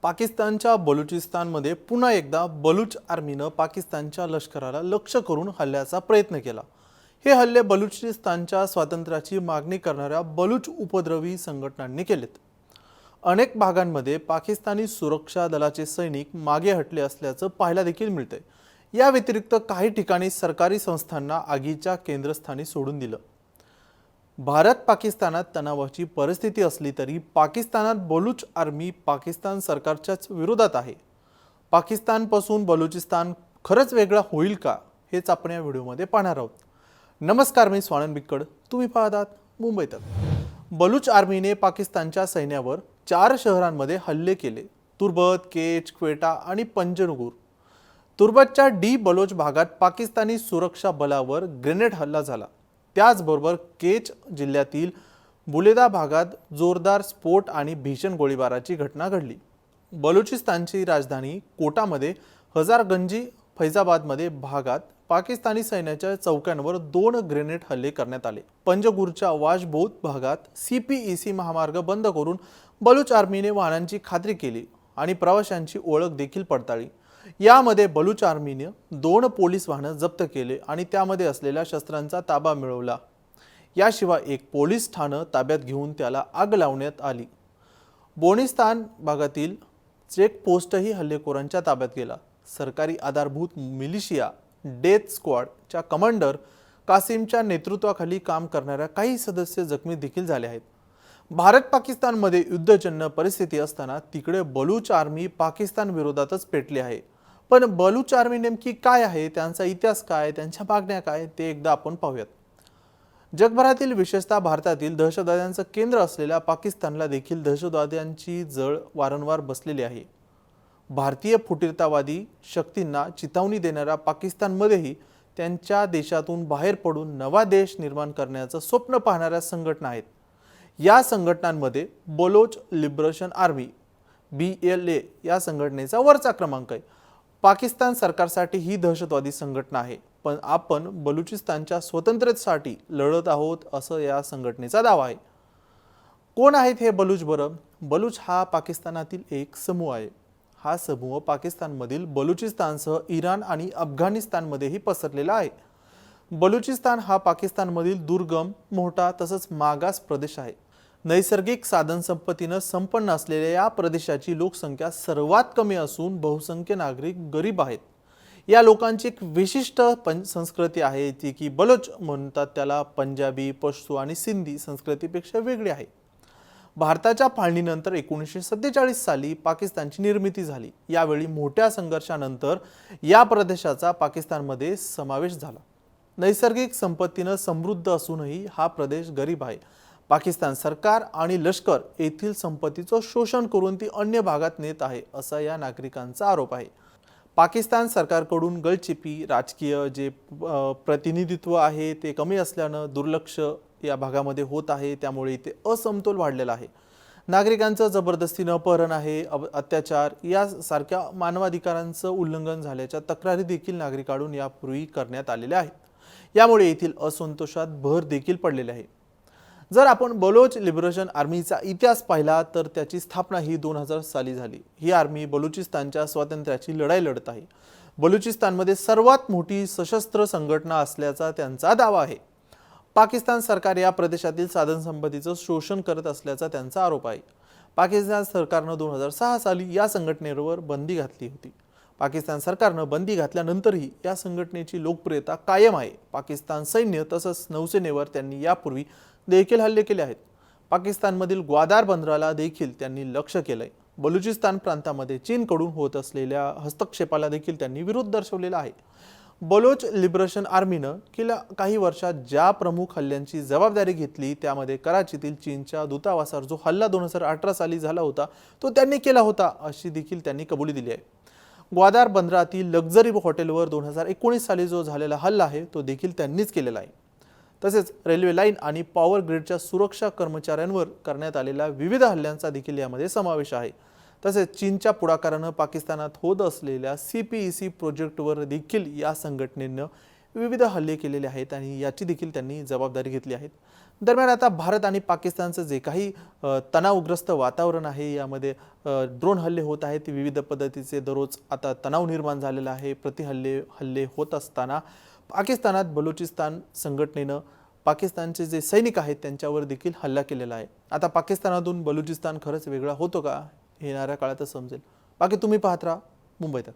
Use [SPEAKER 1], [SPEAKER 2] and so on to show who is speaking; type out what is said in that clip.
[SPEAKER 1] पाकिस्तानच्या बलुचिस्तानमध्ये पुन्हा एकदा बलूच आर्मीनं पाकिस्तानच्या लष्कराला लक्ष्य करून हल्ल्याचा प्रयत्न केला। हे हल्ले बलुचिस्तानच्या स्वातंत्र्याची मागणी करणाऱ्या बलूच उपद्रवी संघटनांनी केलेत। अनेक भागांमध्ये पाकिस्तानी सुरक्षा दलाचे सैनिक मागे हटले असल्याचं पाहायला देखील मिळतंय। या व्यतिरिक्त काही ठिकाणी सरकारी संस्थांना आगीच्या केंद्रस्थानी सोडून दिलं। भारत पाकिस्तानात तणावाची परिस्थिती असली तरी पाकिस्तानात बलूच आर्मी पाकिस्तान सरकारच्याच विरोधात आहे। पाकिस्तानपासून बलुचिस्तान खरंच वेगळा होईल का, हेच आपण या व्हिडिओमध्ये पाहणार आहोत। नमस्कार, मी स्वानंद बिक्कड, तुम्ही पाहतात मुंबई तक। बलूच आर्मीने पाकिस्तानच्या सैन्यावर 4 शहरांमध्ये हल्ले केले: तुर्बत, केच, क्वेटा आणि पंजनुर। तुर्बतच्या डी बलोच भागात पाकिस्तानी सुरक्षा बलावर ग्रेनेड हल्ला झाला। त्याचबरोबर केच जिल्ह्यातील बुलेदा भागात जोरदार स्फोट आणि भीषण गोळीबाराची घटना घडली। बलुचिस्तानची राजधानी कोटामध्ये हजारगंजी फैजाबादमध्ये भागात पाकिस्तानी सैन्याच्या चौक्यांवर 2 ग्रेनेड हल्ले करण्यात आले। पंजगुरच्या वाशबोध भागात सीपीईसी महामार्ग बंद करून बलूच आर्मीने वाहनांची खात्री केली आणि प्रवाशांची ओळख देखील पडताळली। यामध्ये बलूच आर्मीने 2 पोलीस वाहनं जप्त केले आणि त्यामध्ये असलेल्या शस्त्रांचा ताबा मिळवला। याशिवाय एक पोलीस ठाणं ताब्यात घेऊन त्याला आग लावण्यात आली। बोनिस्तान भागातील चेक पोस्टही हल्लेखोरांच्या ताब्यात गेला। सरकारी आधारभूत मिलिशिया डेथ स्क्वॉडच्या कमांडर कासिमच्या नेतृत्वाखाली काम करणाऱ्या काही सदस्य जखमी देखील झाले आहेत। भारत पाकिस्तानमध्ये युद्धजन्य परिस्थिती असताना तिकडे बलूच आर्मी पाकिस्तान विरोधातच पेटली आहे। पण बलूच आर्मी नेमकी काय आहे, त्यांचा इतिहास काय, त्यांच्या मागण्या काय, ते एकदा आपण पाहूयात। जगभरातील विशेषतः भारतातील दहशतवाद्यांचं केंद्र असलेल्या पाकिस्तानला देखील दहशतवाद्यांची झळ वारंवार बसलेली आहे। भारतीय फुटीरतावादी शक्तींना चितावणी देणाऱ्या पाकिस्तानमध्येही त्यांच्या देशातून बाहेर पडून नवा देश निर्माण करण्याचं स्वप्न पाहणाऱ्या संघटना आहेत। या संघटनांमध्ये बलोच लिबरेशन आर्मी BLA या संघटनेचा वरचा क्रमांक आहे। पाकिस्तान सरकारसाठी ही दहशतवादी संघटना आहे, पण आपण बलुचिस्तानच्या स्वतंत्रतेसाठी लढत आहोत असं या संघटनेचा दावा आहे। कोण आहेत हे बलूच? बरं, बलूच हा पाकिस्तानातील एक समूह आहे। हा समूह पाकिस्तानमधील बलुचिस्तानसह इराण आणि अफगाणिस्तानमध्येही पसरलेला आहे। बलुचिस्तान हा पाकिस्तानमधील दुर्गम, मोठा तसंच मागास प्रदेश आहे। नैसर्गिक साधनसंपत्तीनं संपन्न असलेल्या या प्रदेशाची लोकसंख्या सर्वात कमी असून बहुसंख्य नागरिक गरीब आहेत। या लोकांची एक विशिष्ट संस्कृती आहे, ती की बलोच म्हणतात त्याला पंजाबी, पश्तो आणि सिंधी संस्कृतीपेक्षा वेगळी आहे। भारताच्या फाळणीनंतर 1947 साली पाकिस्तानची निर्मिती झाली। यावेळी मोठ्या संघर्षानंतर या प्रदेशाचा पाकिस्तानमध्ये समावेश झाला। नैसर्गिक संपत्तीनं समृद्ध असूनही हा प्रदेश गरीब आहे। पाकिस्तान सरकार आणि लष्कर येथील संपत्तीचं शोषण करून ती अन्य भागात नेत आहे, असा या नागरिकांचा आरोप आहे। पाकिस्तान सरकारकडून गळचिपी, राजकीय जे प्रतिनिधित्व आहे ते कमी असल्यानं दुर्लक्ष या भागामध्ये होत आहे, त्यामुळे इथे असमतोल वाढलेला आहे। नागरिकांचं जबरदस्तीनं अपहरण आहे, अत्याचार यासारख्या मानवाधिकारांचं उल्लंघन झाल्याच्या तक्रारी देखील नागरिकांकडून यापूर्वी करण्यात आलेल्या आहेत। यामुळे येथील असंतोषात भर देखील पडलेली आहे। जर आपण बलोच लिबरेशन आर्मीचा इतिहास पाहिला तर त्याची स्थापना ही 2000 साली झाली। ही आर्मी बलुचिस्तानच्या स्वातंत्र्याची लढाई लढत आहे। बलुचिस्तानमध्ये सर्वात मोठी सशस्त्र संघटना असल्याचा त्यांचा दावा आहे। पाकिस्तान सरकार या प्रदेशातील साधनसंपत्तीचं शोषण करत असल्याचा त्यांचा आरोप आहे। पाकिस्तान सरकारनं 2006 साली या संघटनेवर बंदी घातली होती। पाकिस्तान सरकारनं बंदी घातल्यानंतरही या संघटनेची लोकप्रियता कायम आहे। पाकिस्तान सैन्य तसंच नौसेनेवर त्यांनी यापूर्वी देखील हल्ले केले आहेत। पाकिस्तानमधील ग्वादार बंदराला देखील त्यांनी लक्ष केलंय। बलुचिस्तान प्रांतामध्ये चीनकडून होत असलेल्या हस्तक्षेपाला देखील त्यांनी विरोध दर्शवलेला आहे। बलोच लिबरेशन आर्मीनं गेल्या काही वर्षात ज्या प्रमुख हल्ल्यांची जबाबदारी घेतली त्यामध्ये कराचीतील चीनच्या दूतावासावर जो हल्ला 2018 साली झाला होता तो त्यांनी केला होता, अशी देखील त्यांनी कबुली दिली आहे। ग्वादार बंदरातील लक्झरी हॉटेलवर 2019 साली जो झालेला हल्ला आहे तो देखील त्यांनीच केलेला आहे। तसेच रेल्वे लाईन आणि पॉवर ग्रिडच्या सुरक्षा कर्मचाऱ्यांवर करण्यात आलेल्या विविध हल्ल्यांचा देखील यामध्ये समावेश आहे। तसेच चीनच्या पुढाकारानं पाकिस्तानात होत असलेल्या CPEC प्रोजेक्टवर देखील या संघटनेनं विविध हल्ले केलेले आहेत आणि याची देखील त्यांनी जबाबदारी घेतली आहे। दरम्यान आता भारत आणि पाकिस्तानचं जे काही तणावग्रस्त वातावरण आहे, यामध्ये ड्रोन हल्ले होत आहेत, विविध पद्धतीचे दररोज आता तणाव निर्माण झालेला आहे. हल्ले होत असताना पाकिस्तानात बलुचिस्तान संघटनेनं पाकिस्तानचे जे सैनिक आहेत त्यांच्यावर देखील हल्ला केलेला आहे. आता पाकिस्तानातून बलुचिस्तान खरंच वेगळा होतो का, हे येणाऱ्या काळातच समजेल. बाकी तुम्ही पाहत राहा मुंबई तक.